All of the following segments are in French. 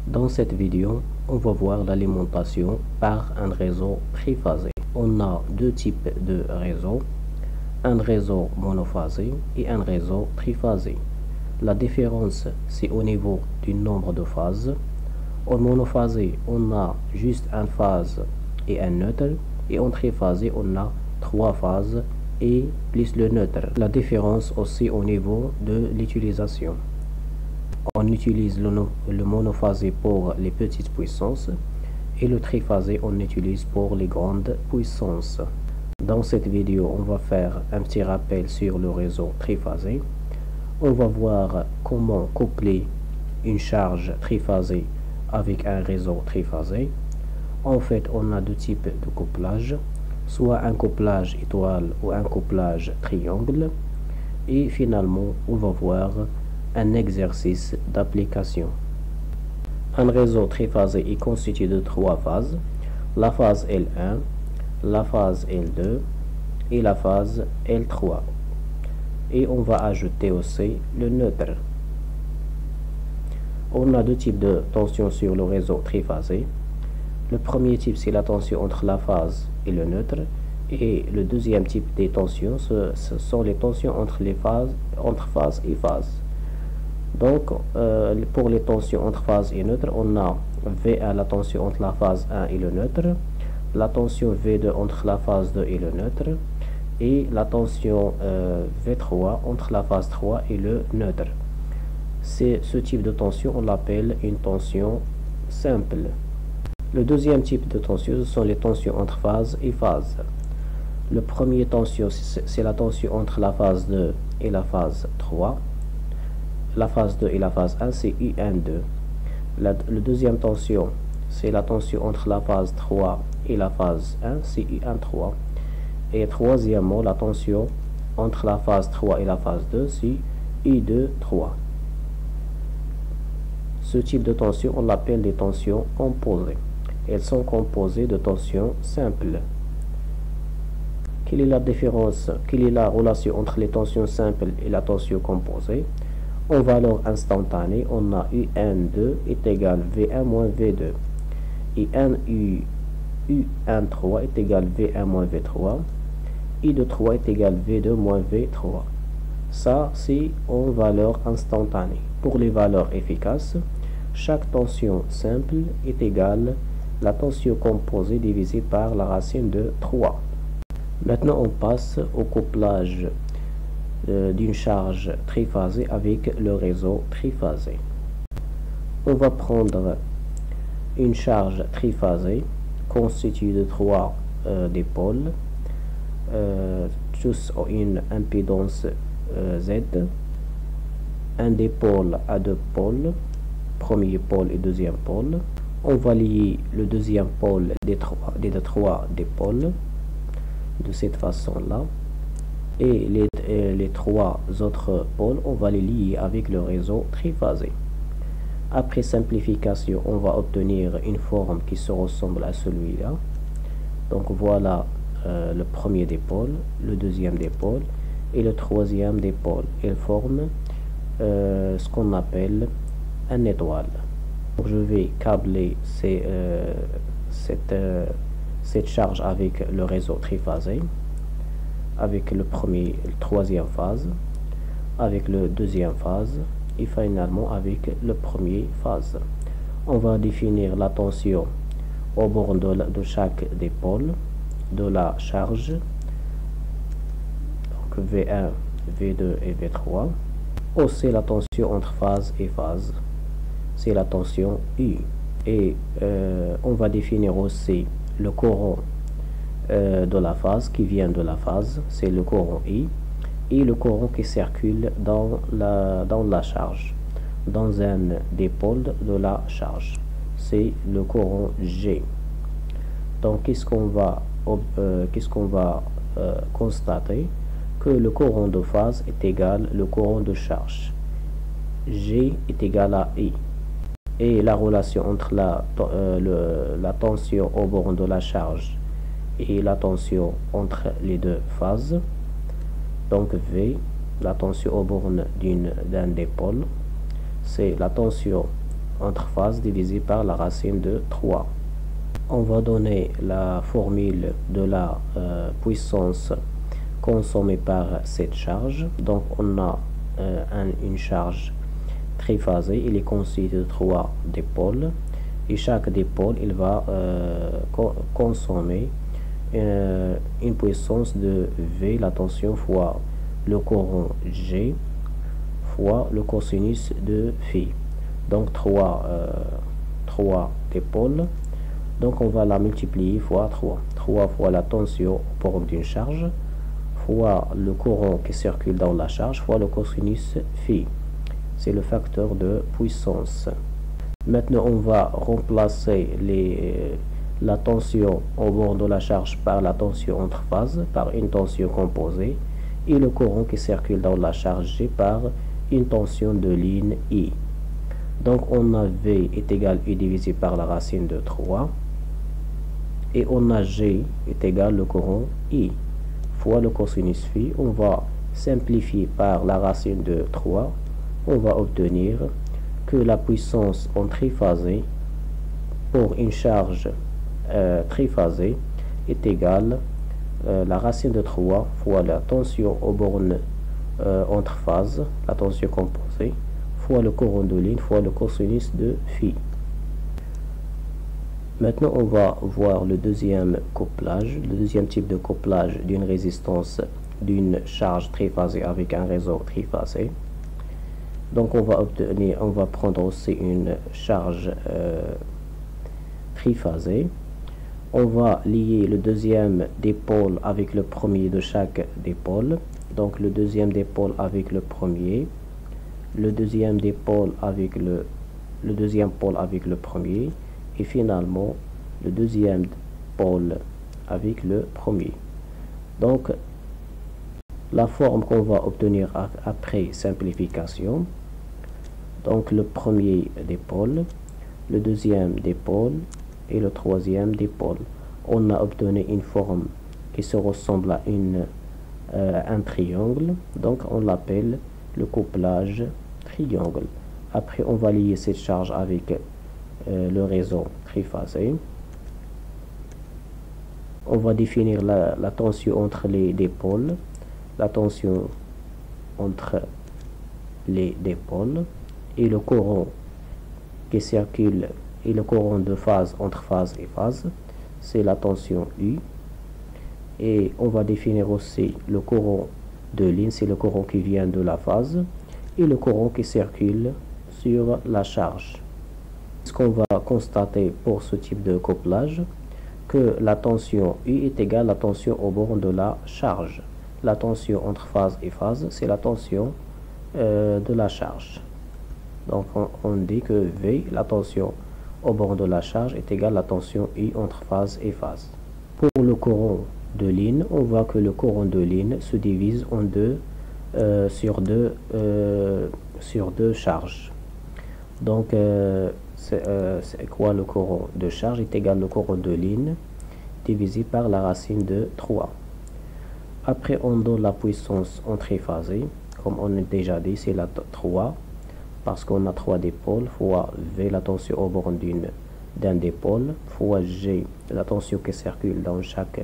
Dans cette vidéo, on va voir l'alimentation par un réseau triphasé. On a deux types de réseaux, un réseau monophasé et un réseau triphasé. La différence, c'est au niveau du nombre de phases. En monophasé, on a juste une phase et un neutre, et en triphasé, on a trois phases et plus le neutre. La différence aussi au niveau de l'utilisation. On utilise le monophasé pour les petites puissances et le triphasé on utilise pour les grandes puissances. Dans cette vidéo, on va faire un petit rappel sur le réseau triphasé. On va voir comment coupler une charge triphasée avec un réseau triphasé. En fait, on a deux types de couplage, soit un couplage étoile ou un couplage triangle. Et finalement, on va voir un exercice d'application. Un réseau triphasé est constitué de trois phases, la phase L1, la phase L2 et la phase L3. Et on va ajouter aussi le neutre. On a deux types de tension sur le réseau triphasé. Le premier type, c'est la tension entre la phase et le neutre. Et le deuxième type des tensions, ce sont les tensions entre phase et phase. Donc, pour les tensions entre phase et neutre, on a V1, la tension entre la phase 1 et le neutre, la tension V2 entre la phase 2 et le neutre, et la tension V3 entre la phase 3 et le neutre. Ce type de tension, on l'appelle une tension simple. Le deuxième type de tension, ce sont les tensions entre phase et phase. Le premier tension, c'est la tension entre la phase 2 et la phase 3. La phase 2 et la phase 1, c'est UN2. La deuxième tension, c'est la tension entre la phase 3 et la phase 1, c'est UN3. Et troisièmement, la tension entre la phase 3 et la phase 2, c'est I2-3. Ce type de tension, on l'appelle des tensions composées. Elles sont composées de tensions simples. Quelle est la différence, quelle est la relation entre les tensions simples et la tension composée? En valeur instantanée, on a UN2 est égal V1 moins V2. Et UN3 est égal V1 moins V3. I2-3 est égal V2 moins V3. Ça, c'est en valeur instantanée. Pour les valeurs efficaces, chaque tension simple est égale à la tension composée divisée par la racine de 3. Maintenant, on passe au couplage d'une charge triphasée avec le réseau triphasé. On va prendre une charge triphasée constituée de trois dipôles, tous ont une impédance Z. Un dipôle à deux pôles, premier pôle et deuxième pôle. On va lier le deuxième pôle des trois dipôles de cette façon-là. Et les trois autres pôles, on va les lier avec le réseau triphasé. Après simplification, on va obtenir une forme qui se ressemble à celui-là. Donc voilà le premier dipôle, le deuxième dipôle et le troisième dipôle. Ils forment ce qu'on appelle un étoile. Donc je vais câbler cette charge avec le réseau triphasé, avec le troisième phase, avec le deuxième phase et finalement avec le premier phase. On va définir la tension au bord de chaque dipôle de la charge, donc V1, V2 et V3. Aussi la tension entre phase et phase, c'est la tension U. Et on va définir aussi le courant de la phase qui vient de la phase, c'est le courant I, et le courant qui circule dans la charge, dans un dipôle de la charge, c'est le courant G. Donc qu'est-ce qu'on va constater? Que le courant de phase est égal au courant de charge. G est égal à I. Et la relation entre la tension au bord de la charge et la tension entre les deux phases, donc V, la tension au borne d'un dipôle, c'est la tension entre phases divisé par la racine de 3. On va donner la formule de la puissance consommée par cette charge. Donc on a une charge triphasée, il est constitué de 3 dipôles et chaque dipôle il va consommer une puissance de V, la tension, fois le courant G fois le cosinus de phi. Donc 3 dipôles, donc on va la multiplier fois 3 fois la tension au bord d'une charge fois le courant qui circule dans la charge fois le cosinus phi. C'est le facteur de puissance. Maintenant on va remplacer la tension au bord de la charge par la tension entre phases, par une tension composée, et le courant qui circule dans la charge G par une tension de ligne I. Donc on a V est égal à U divisé par la racine de 3, et on a G est égal au courant I fois le cosinus phi. On va simplifier par la racine de 3, on va obtenir que la puissance en triphasé pour une charge triphasée est égale la racine de 3 fois la tension aux bornes entre phases, la tension composée, fois le courant de ligne fois le cosinus de phi. Maintenant on va voir le deuxième couplage, le deuxième type de couplage d'une résistance d'une charge triphasée avec un réseau triphasé. Donc on va prendre aussi une charge triphasée. On va lier le deuxième dipôle avec le premier de chaque dipôle. Donc le deuxième dipôle avec le premier, le deuxième dipôle avec le deuxième pôle avec le premier, et finalement le deuxième pôle avec le premier. Donc la forme qu'on va obtenir après simplification, donc le premier dipôle, le deuxième dipôle et le troisième dipôle, on a obtenu une forme qui se ressemble à un triangle, donc on l'appelle le couplage triangle. Après on va lier cette charge avec le réseau triphasé. On va définir la tension entre les dipôles, la tension entre les dipôles et le courant qui circule et le courant de phase entre phase et phase, c'est la tension U. Et on va définir aussi le courant de ligne, c'est le courant qui vient de la phase, et le courant qui circule sur la charge. Ce qu'on va constater pour ce type de couplage, que la tension U est égale à la tension au bord de la charge. La tension entre phase et phase, c'est la tension de la charge. Donc on dit que V, la tension au bord de la charge, est égale à la tension I entre phase et phase. Pour le courant de ligne, on voit que le courant de ligne se divise en sur deux charges. Donc c'est quoi le courant de charge est égal au courant de ligne divisé par la racine de 3. Après on donne la puissance en triphasé, comme on a déjà dit, c'est la 3, parce qu'on a 3 dipôles, fois V, la tension au bord d'un dipôle, fois G, la tension qui circule dans chaque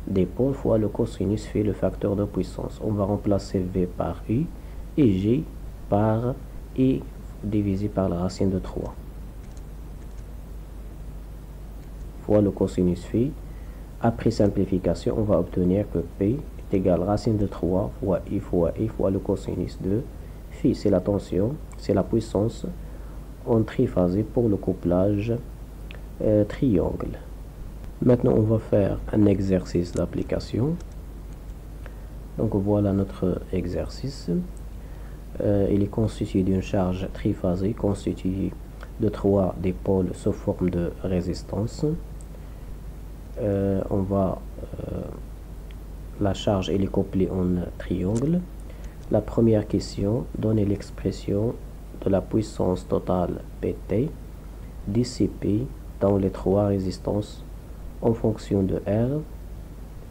dipôle, fois le cosinus phi, le facteur de puissance. On va remplacer V par U et G par I divisé par la racine de 3 fois le cosinus phi. Après simplification, on va obtenir que P est égal à racine de 3 fois I fois le cosinus de phi. C'est la tension, c'est la puissance en triphasé pour le couplage triangle. Maintenant, on va faire un exercice d'application. Donc voilà notre exercice. Il est constitué d'une charge triphasée constituée de 3 dipôles sous forme de résistance. La charge elle est couplée en triangle. La première question donne l'expression de la puissance totale PT dissipée dans les 3 résistances en fonction de R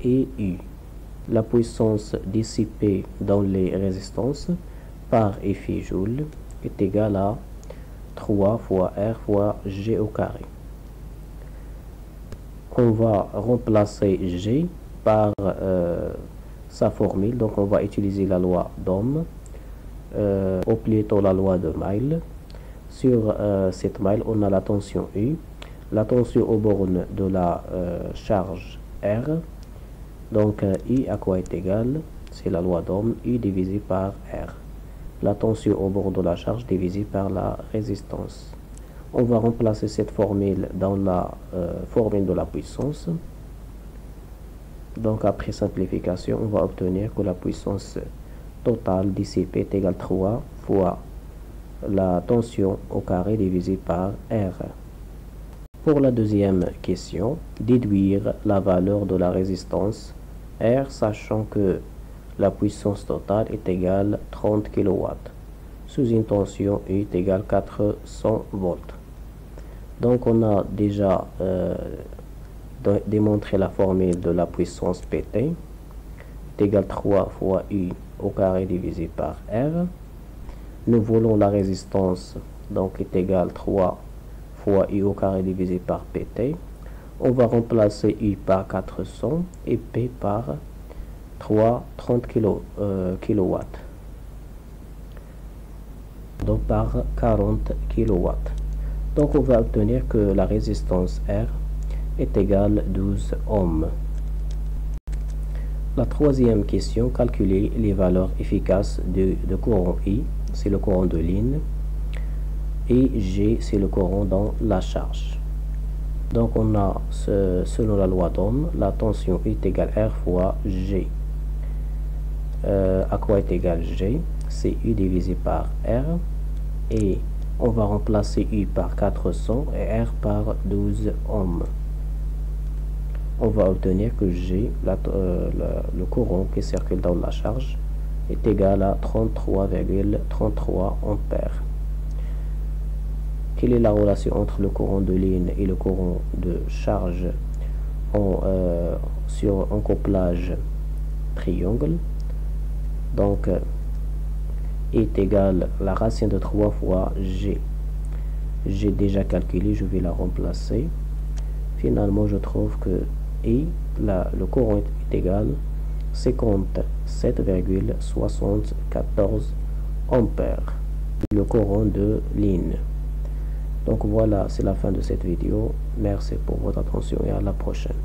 et U. La puissance dissipée dans les résistances par effet Joule est égale à 3 fois R fois G au carré. On va remplacer G par sa formule. Donc on va utiliser la loi d'Ohm, ou plutôt la loi de Maille. Sur cette maille, on a la tension U, la tension aux bornes de la charge R. Donc I à quoi est égal? C'est la loi d'Ohm, U divisé par R. La tension au bord de la charge divisée par la résistance. On va remplacer cette formule dans la formule de la puissance. Donc après simplification, on va obtenir que la puissance totale dissipée est égale 3 fois la tension au carré divisé par R. Pour la deuxième question, déduire la valeur de la résistance R, sachant que la puissance totale est égale 30 kW, sous une tension U est égale 400 volts. Donc on a déjà démontré la formule de la puissance PT est égale 3 fois U au carré divisé par R. Nous voulons la résistance, donc est égale 3 fois U au carré divisé par PT. On va remplacer U par 400 et P par 30 kW. Donc par 40 kW. Donc on va obtenir que la résistance R est égale 12 ohms. La troisième question, calculer les valeurs efficaces de courant I, c'est le courant de ligne, et G, c'est le courant dans la charge. Donc on a, selon la loi d'Ohm, la tension est égale R fois G. À quoi est égal G? C'est U divisé par R, et on va remplacer U par 400 et R par 12 ohms. On va obtenir que G, le courant qui circule dans la charge, est égal à 33,33 ampères. Quelle est la relation entre le courant de ligne et le courant de charge sur un couplage triangle? Donc, est égal à la racine de 3 fois G. J'ai déjà calculé, je vais la remplacer. Finalement, je trouve que le courant est égal à 57,74 ampères. Le courant de ligne. Donc voilà, c'est la fin de cette vidéo. Merci pour votre attention et à la prochaine.